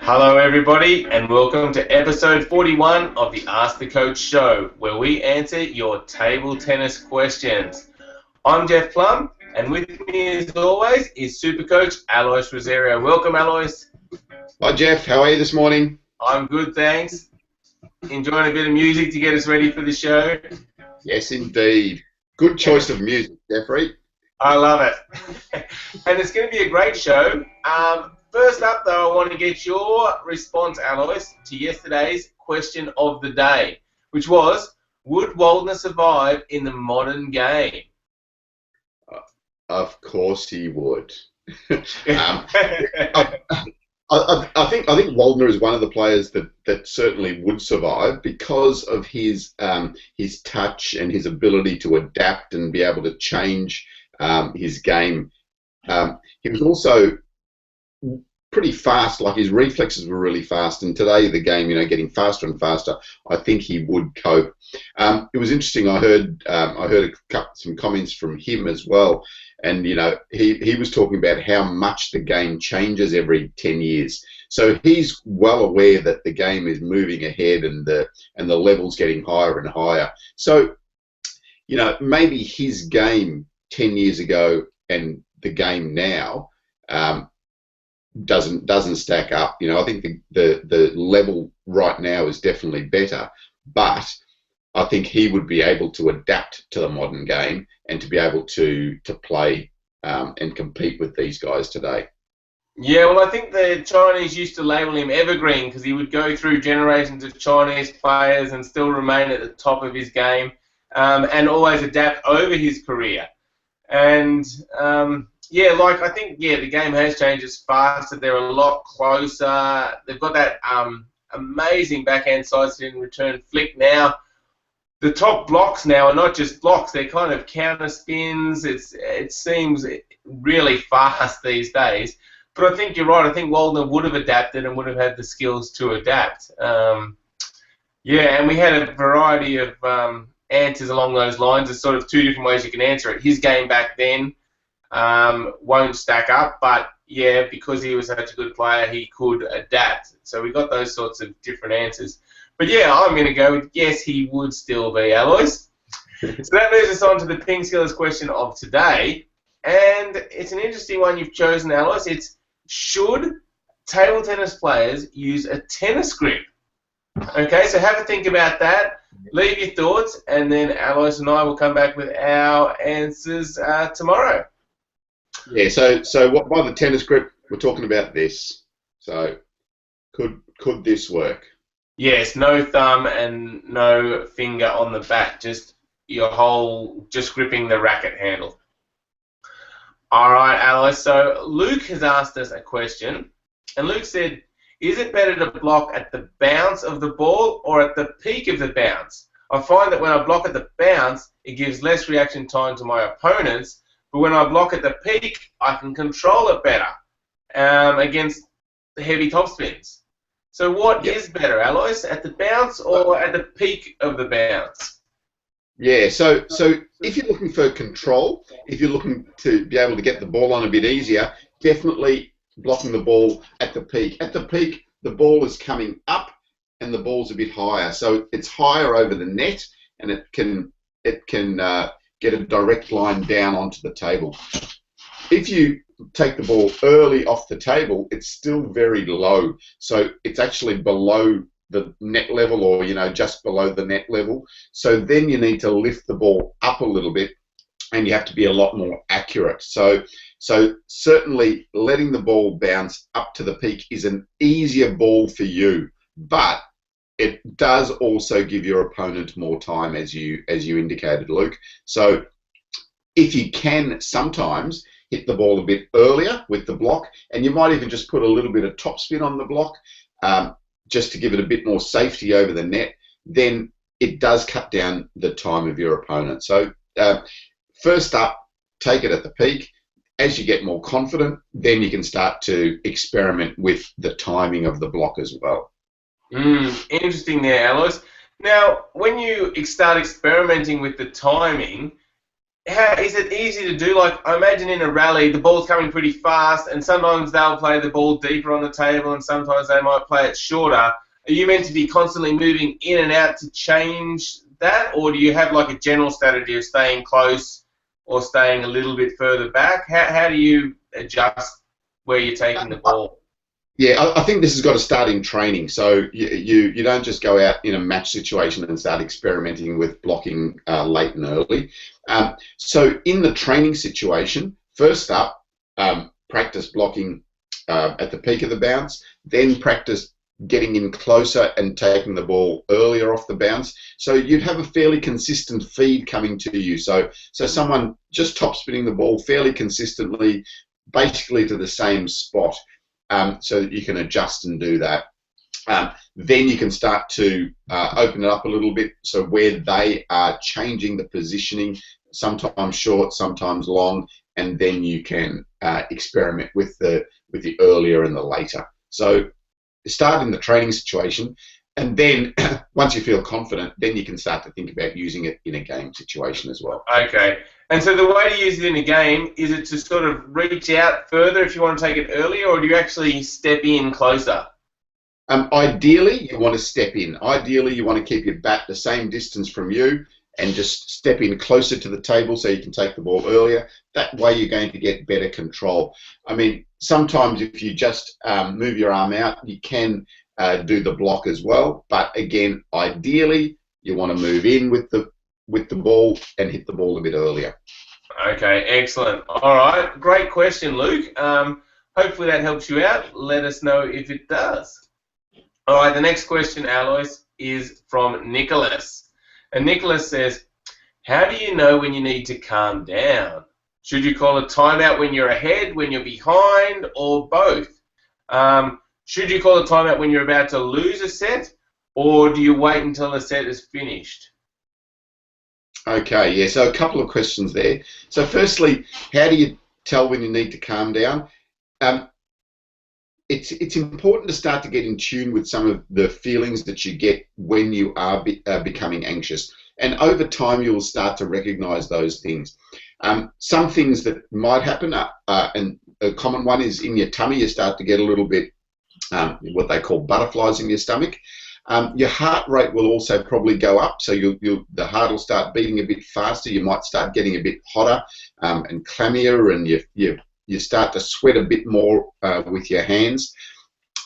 Hello everybody and welcome to episode 41 of the Ask the Coach show, where we answer your table tennis questions. I'm Jeff Plum, and with me as always is Super Coach Alois Rosario. Welcome, Alois. Hi Jeff, how are you this morning? I'm good, thanks. Enjoying a bit of music to get us ready for the show. Yes, indeed. Good choice of music, Jeffrey. I love it. And it's going to be a great show. First up, though, I want to get your response, Alois, to yesterday's question of the day, which was, would Waldner survive in the modern game? Of course he would. I think Waldner is one of the players that certainly would survive because of his touch and his ability to adapt and be able to change his game. He was also pretty fast, like his reflexes were really fast, and today the game, getting faster and faster, I think he would cope. It was interesting, I heard some comments from him as well, and he was talking about how much the game changes every 10 years. So he's well aware that the game is moving ahead and the level's getting higher and higher. So, maybe his game 10 years ago and the game now doesn't stack up. I think the level right now is definitely better, but I think he would be able to adapt to the modern game and to be able to play and compete with these guys today. Yeah, well, I think the Chinese used to label him evergreen because he would go through generations of Chinese players and still remain at the top of his game and always adapt over his career. And I think the game has changed. It's faster. They're a lot closer. They've got that amazing backhand side spin return flick now. The top blocks now are not just blocks. They're kind of counter spins. It seems really fast these days. But I think you're right. I think Waldner would have adapted and would have had the skills to adapt. And we had a variety of answers along those lines. There's sort of two different ways you can answer it. His game back then won't stack up, but because he was such a good player, he could adapt. So we got those sorts of different answers. But I'm going to go with yes, he would still be, Alois. So that moves us on to the PingSkills question of today, and it's an interesting one you've chosen, Alois. It's, should table tennis players use a tennis grip? Okay, so have a think about that. Leave your thoughts, and then Alois and I will come back with our answers tomorrow. Yeah, so what by the tennis grip, we're talking about this. So could this work? Yes, no thumb and no finger on the back, just gripping the racket handle. All right, Alois, so Luke has asked us a question, and Luke said, is it better to block at the bounce of the ball or at the peak of the bounce? I find that when I block at the bounce, it gives less reaction time to my opponents, but when I block at the peak, I can control it better against the heavy topspins. So what is better, Alois, at the bounce or at the peak of the bounce? Yeah, so if you're looking for control, if you're looking to be able to get the ball on a bit easier, definitely blocking the ball at the peak. At the peak, the ball is coming up and the ball's a bit higher, so it's higher over the net, and it can get a direct line down onto the table. If you take the ball early off the table, it's still very low, so it's actually below the net level, or just below the net level. So then you need to lift the ball up a little bit, and you have to be a lot more accurate. So certainly letting the ball bounce up to the peak is an easier ball for you, but it does also give your opponent more time, as you indicated, Luke. So if you can sometimes hit the ball a bit earlier with the block, and you might even just put a little bit of topspin on the block, just to give it a bit more safety over the net, then it does cut down the time of your opponent. So first up, take it at the peak. As you get more confident, then you can start to experiment with the timing of the block as well. Interesting there, Alois. Now, when you start experimenting with the timing, how is it easy to do? Like, I imagine in a rally, the ball's coming pretty fast, and sometimes they'll play the ball deeper on the table, and sometimes they might play it shorter. Are you meant to be constantly moving in and out to change that, or do you have like a general strategy of staying close or staying a little bit further back? How do you adjust where you're taking the ball? Yeah, I think this has got to start in training. So you don't just go out in a match situation and start experimenting with blocking late and early. So in the training situation, first up, practice blocking at the peak of the bounce, then practice getting in closer and taking the ball earlier off the bounce. So you'd have a fairly consistent feed coming to you. So someone just top spinning the ball fairly consistently, basically to the same spot. So that you can adjust and do that. Then you can start to open it up a little bit, so where they are changing the positioning, sometimes short, sometimes long, and then you can experiment with the earlier and the later. So start in the training situation, and then once you feel confident, then you can start to think about using it in a game situation as well. Okay. And so the way to use it in a game, is it to sort of reach out further if you want to take it earlier, or do you actually step in closer? Ideally, you want to step in. Ideally, you want to keep your bat the same distance from you and just step in closer to the table so you can take the ball earlier. That way you're going to get better control. I mean, sometimes if you just move your arm out, you can do the block as well. But again, ideally, you want to move in with the ball and hit the ball a bit earlier. Okay, excellent. All right, great question, Luke. Hopefully that helps you out. Let us know if it does. All right, the next question, Alois, is from Nicholas. And Nicholas says, how do you know when you need to calm down? Should you call a timeout when you're ahead, when you're behind, or both? Should you call a timeout when you're about to lose a set, or do you wait until the set is finished? Okay, yeah, so a couple of questions there. So firstly, how do you tell when you need to calm down? It's important to start to get in tune with some of the feelings that you get when you are becoming anxious. And over time, you'll start to recognize those things. Some things that might happen, and a common one is in your tummy, you start to get a little bit what they call butterflies in your stomach. Your heart rate will also probably go up, so the heart will start beating a bit faster. You might start getting a bit hotter and clammier, and you start to sweat a bit more with your hands.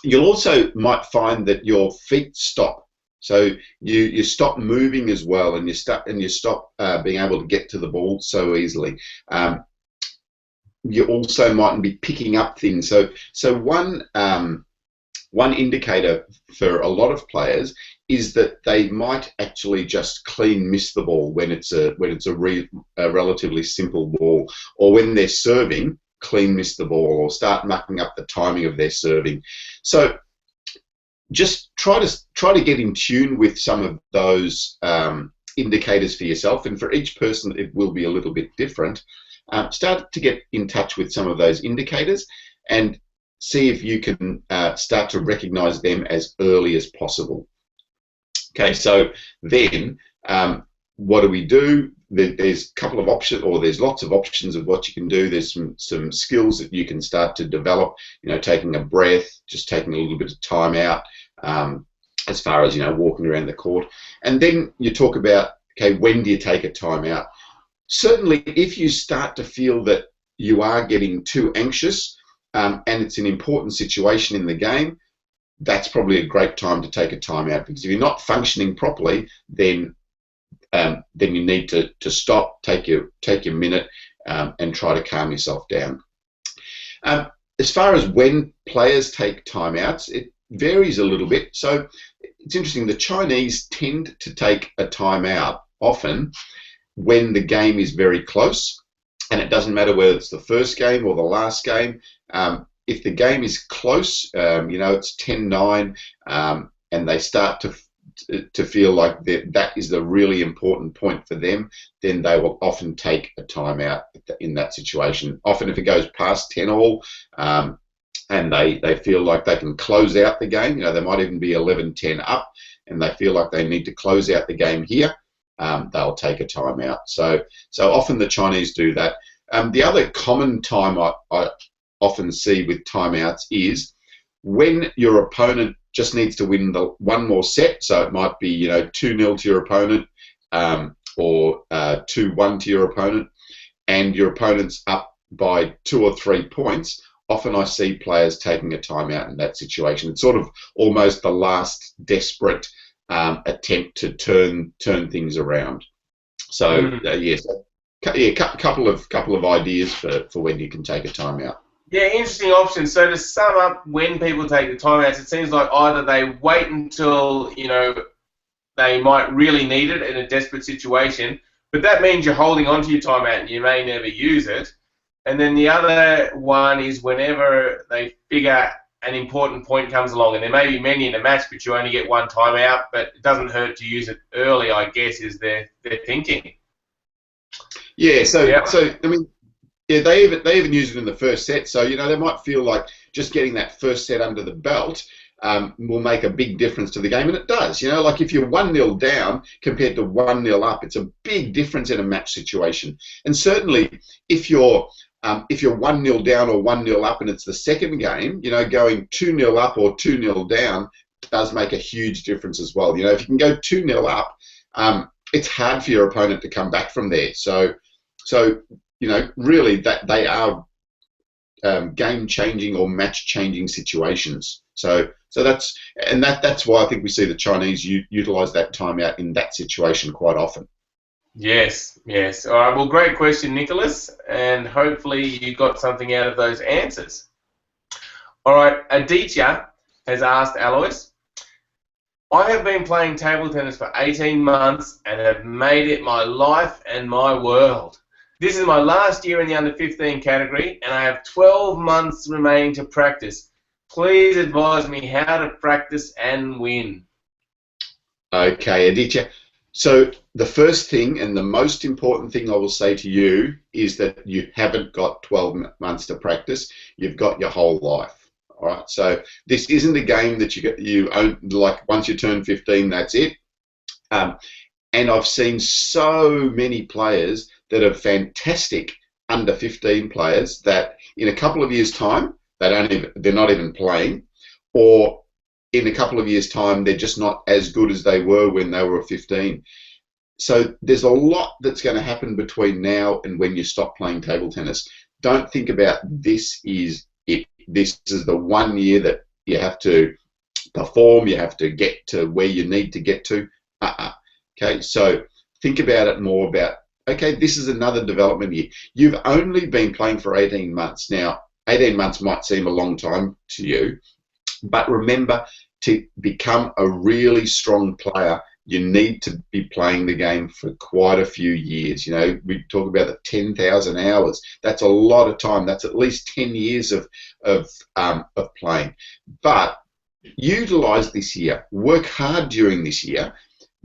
You'll also might find that your feet stop, so you stop moving as well, and you stop being able to get to the ball so easily. You also mightn't be picking up things. So one indicator for a lot of players is that they might actually just clean miss the ball when it's a relatively simple ball, or when they're serving, clean miss the ball, or start mucking up the timing of their serving. So just try to get in tune with some of those indicators for yourself, and for each person it will be a little bit different. Start to get in touch with some of those indicators and see if you can start to recognize them as early as possible. Okay, so then what do we do? There's a couple of options, or there's lots of options of what you can do. There's some skills that you can start to develop, taking a breath, just taking a little bit of time out, as far as, walking around the court. And then you talk about, okay, when do you take a time out? Certainly, if you start to feel that you are getting too anxious, and it's an important situation in the game, that's probably a great time to take a time out, because if you're not functioning properly, then you need to stop, take your minute, and try to calm yourself down. As far as when players take timeouts, it varies a little bit. So it's interesting, the Chinese tend to take a timeout often when the game is very close, and it doesn't matter whether it's the first game or the last game. If the game is close, it's 10-9, and they start to feel like that is the really important point for them, then they will often take a timeout in that situation. Often if it goes past 10-all, and they feel like they can close out the game, they might even be 11-10 up, and they feel like they need to close out the game here, they'll take a timeout. So often the Chinese do that. The other common time I often see with timeouts is when your opponent just needs to win the one more set. So it might be 2-0 to your opponent, or 2-1 to your opponent, and your opponent's up by 2 or 3 points. Often I see players taking a timeout in that situation. It's sort of almost the last desperate attempt to turn things around. So yes, couple of ideas for when you can take a timeout. Yeah, interesting options. So to sum up, when people take the timeouts, it seems like either they wait until they might really need it in a desperate situation, but that means you're holding on to your timeout and you may never use it. And then the other one is whenever they figure an important point comes along, and there may be many in a match, but you only get one timeout, but it doesn't hurt to use it early, I guess, is their thinking. Yeah, so I mean, yeah, they even use it in the first set. So they might feel like just getting that first set under the belt will make a big difference to the game, and it does. Like if you're 1-0 down compared to 1-0 up, it's a big difference in a match situation. And certainly, if you're 1-0 down or 1-0 up, and it's the second game, going 2-0 up or 2-0 down does make a huge difference as well. If you can go 2-0 up, it's hard for your opponent to come back from there. So really, that they are game-changing or match-changing situations. So that's why I think we see the Chinese utilize that timeout in that situation quite often. Yes. All right, well, great question, Nicholas, and hopefully you got something out of those answers. All right, Aditya has asked Alois, I have been playing table tennis for 18 months and have made it my life and my world. This is my last year in the under-15 category, and I have 12 months remaining to practice. Please advise me how to practice and win. Okay, Aditya. So the first thing and the most important thing I will say to you is that you haven't got 12 months to practice. You've got your whole life. All right. So this isn't a game that you own, like once you turn 15, that's it. And I've seen so many players that are fantastic under 15 players that in a couple of years' time they're not even playing, or in a couple of years' time they're just not as good as they were when they were 15. So there's a lot that's going to happen between now and when you stop playing table tennis. Don't think about this is it. This is the 1 year that you have to perform, you have to get to where you need to get to. Okay, so think about it more about, okay, this is another development year. You've only been playing for 18 months. Now, 18 months might seem a long time to you, but remember, to become a really strong player, you need to be playing the game for quite a few years. We talk about the 10,000 hours. That's a lot of time. That's at least 10 years of playing. But utilize this year. Work hard during this year,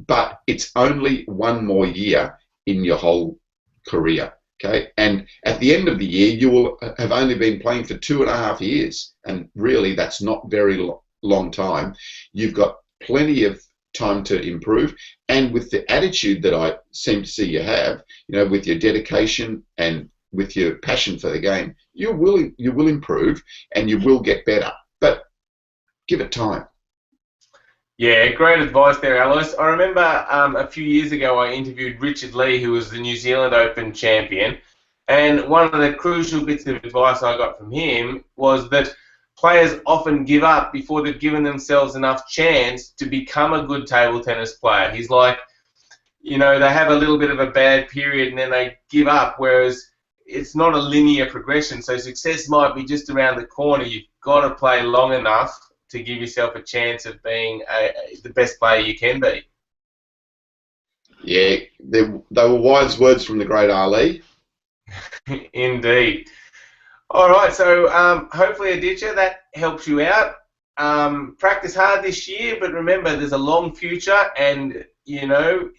but it's only one more year in your whole career. Okay, and at the end of the year, you will have only been playing for 2.5 years, and really, that's not very long time. You've got plenty of time to improve, and with the attitude that I seem to see you have, with your dedication and with your passion for the game, you will improve and you will get better. But give it time. Yeah, great advice there, Alois. I remember a few years ago I interviewed Richard Lee, who was the New Zealand Open champion, and one of the crucial bits of advice I got from him was that players often give up before they've given themselves enough chance to become a good table tennis player. He's like, they have a little bit of a bad period and then they give up, whereas it's not a linear progression. So success might be just around the corner. You've got to play long enough to give yourself a chance of being the best player you can be. Yeah, they were wise words from the great Ali. Indeed. All right, so hopefully, Aditya, that helps you out. Practice hard this year, but remember, there's a long future, and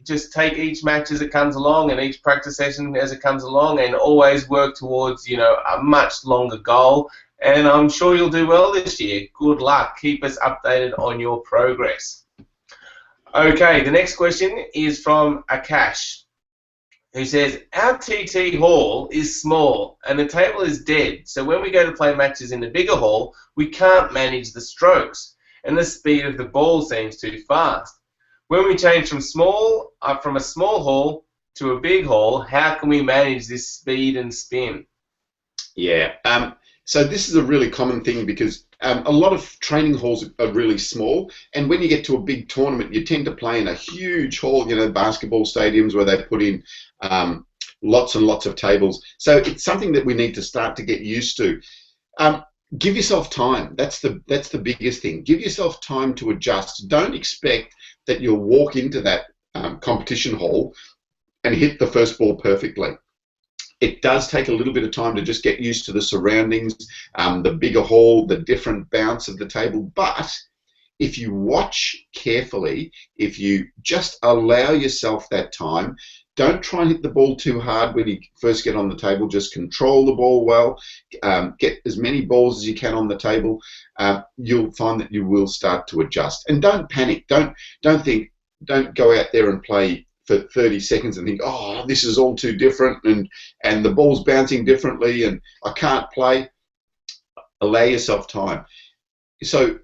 just take each match as it comes along and each practice session as it comes along, and always work towards a much longer goal. And I'm sure you'll do well this year. Good luck. Keep us updated on your progress. Okay, the next question is from Akash, who says, our TT hall is small and the table is dead, so when we go to play matches in the bigger hall, we can't manage the strokes, and the speed of the ball seems too fast. When we change from a small hall to a big hall, how can we manage this speed and spin? Yeah. So this is a really common thing because a lot of training halls are really small, and when you get to a big tournament, you tend to play in a huge hall, basketball stadiums where they put in lots and lots of tables. So it's something that we need to start to get used to. Give yourself time. That's the biggest thing. Give yourself time to adjust. Don't expect that you'll walk into that competition hall and hit the first ball perfectly. It does take a little bit of time to just get used to the surroundings, the bigger hall, the different bounce of the table. But if you watch carefully, if you just allow yourself that time, don't try and hit the ball too hard when you first get on the table. Just control the ball well, get as many balls as you can on the table. You'll find that you will start to adjust. And don't panic. Don't go out there and play for 30 seconds and think, oh, this is all too different, and the ball's bouncing differently and I can't play. Allow yourself time. So,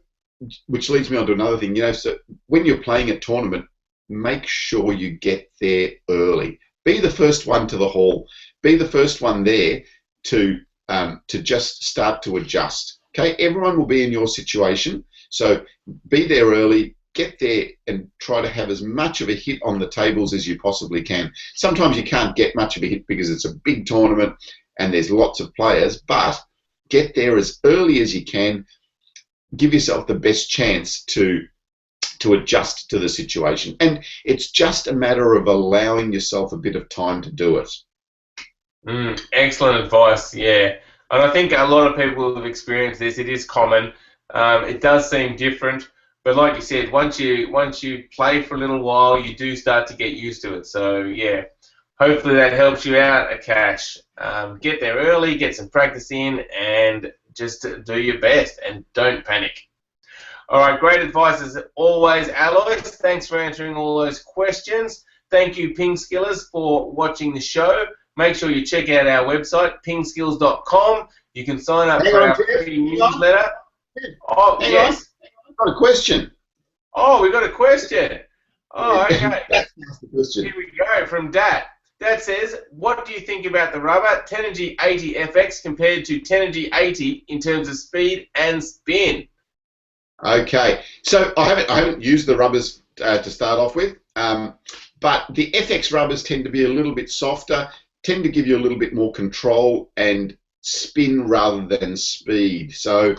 which leads me on to another thing, so when you're playing a tournament, make sure you get there early. Be the first one to the hall. Be the first one there to just start to adjust. Okay, everyone will be in your situation, so be there early. Get there and try to have as much of a hit on the tables as you possibly can. Sometimes you can't get much of a hit because it's a big tournament and there's lots of players, but get there as early as you can. Give yourself the best chance to adjust to the situation. And it's just a matter of allowing yourself a bit of time to do it. Excellent advice, yeah. And I think a lot of people have experienced this. It is common. It does seem different. But like you said, once you play for a little while, you do start to get used to it. So yeah, hopefully that helps you out, Akash. Get there early, get some practice in, and just do your best and don't panic. All right, great advice as always, Alois. Thanks for answering all those questions. Thank you, PingSkillers, for watching the show. Make sure you check out our website, pingskills.com. You can sign up for our free newsletter. Oh, yes. Got a question. Oh, we got a question. Oh, okay. That's the question. Here we go from Dat. Dat says, what do you think about the rubber Tenergy 80 FX compared to Tenergy 80 in terms of speed and spin? Okay, so I haven't used the rubbers to start off with, but the FX rubbers tend to be a little bit softer, tend to give you a little bit more control and spin rather than speed. So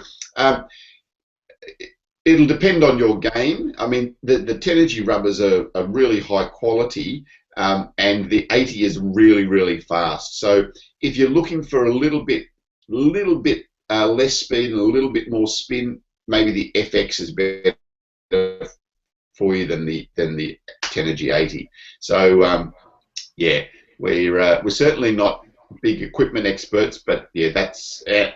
it'll depend on your game. I mean, the Tenergy rubbers are really high quality, and the 80 is really, really fast. So if you're looking for a little bit less speed and a little bit more spin, maybe the FX is better for you than the Tenergy 80. So yeah, we're certainly not big equipment experts, but yeah,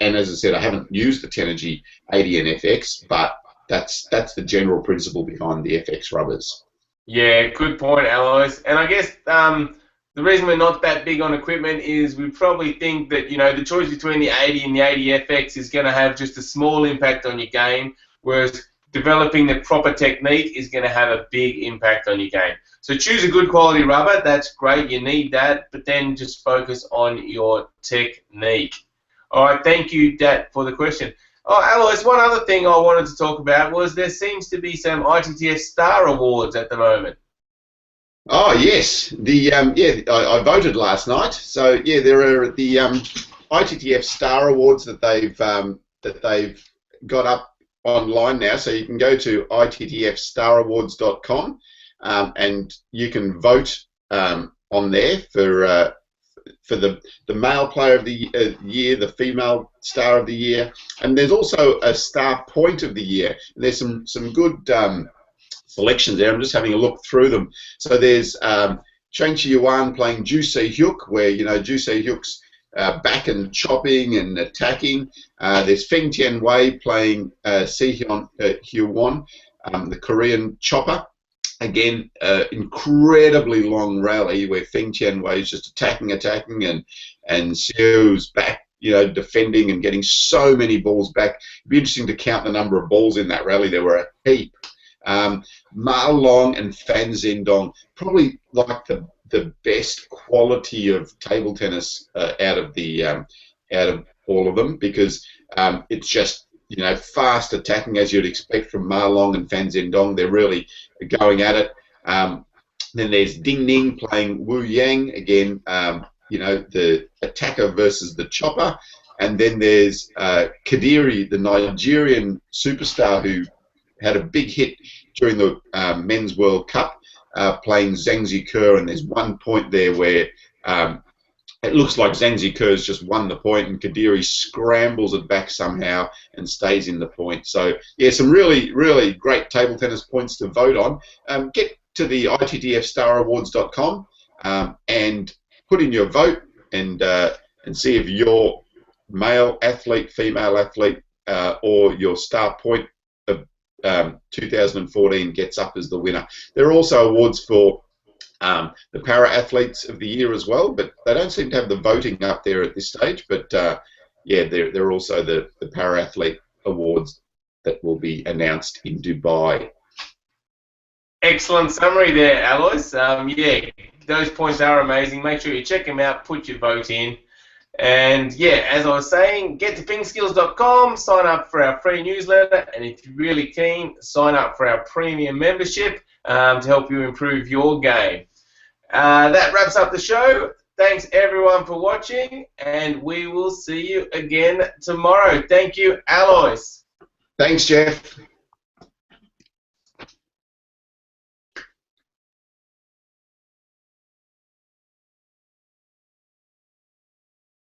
and as I said, I haven't used the Tenergy 80 and FX, but that's the general principle behind the FX rubbers. Yeah, good point, Alois. And I guess the reason we're not that big on equipment is we probably think that, the choice between the 80 and the 80 FX is going to have just a small impact on your game, whereas developing the proper technique is going to have a big impact on your game. So choose a good quality rubber. That's great. You need that. But then just focus on your technique. All right. Thank you, Dat, for the question. Oh, Alois, one other thing I wanted to talk about was there seems to be some ITTF Star Awards at the moment. Oh yes, I voted last night. So yeah, there are the ITTF Star Awards that they've got up online now. So you can go to ittfstarawards.com and you can vote on there for the male player of the year, the female star of the year, and there's also a star point of the year. There's some good selections there. I'm just having a look through them. So there's Chen Chi-Yuan playing Ju Se-hyuk, where Ju Se-hyuk's back and chopping and attacking. There's Feng Tianwei playing Si Hyun-won, the Korean chopper. Again, incredibly long rally where Feng Tianwei is just attacking, and Xiu's back, defending and getting so many balls back. It'd be interesting to count the number of balls in that rally. There were a heap. Ma Long and Fan Zhendong, probably like the best quality of table tennis out of all of them, because it's just fast attacking as you'd expect from Ma Long and Fan Zhendong. They're really going at it. Then there's Ding Ning playing Wu Yang again. The attacker versus the chopper. And then there's Kadiri, the Nigerian superstar who had a big hit during the Men's World Cup, playing Zhang Zique, and there's 1 point there where it looks like Zhang Zique's just won the point, and Kadiri scrambles it back somehow and stays in the point. So, yeah, some really, really great table tennis points to vote on. Get to the ITTFstarawards.com and put in your vote and see if your male athlete, female athlete, or your star point of 2014 gets up as the winner. There are also awards for the para-athletes of the year as well, but they don't seem to have the voting up there at this stage. But yeah, there are also the para-athlete awards that will be announced in Dubai. Excellent summary there, Alois. Yeah, those points are amazing. Make sure you check them out, put your vote in. And yeah, as I was saying, get to PingSkills.com, sign up for our free newsletter, and if you're really keen, sign up for our premium membership to help you improve your game. That wraps up the show. Thanks everyone for watching, and we will see you again tomorrow. Thank you, Alois. Thanks, Jeff.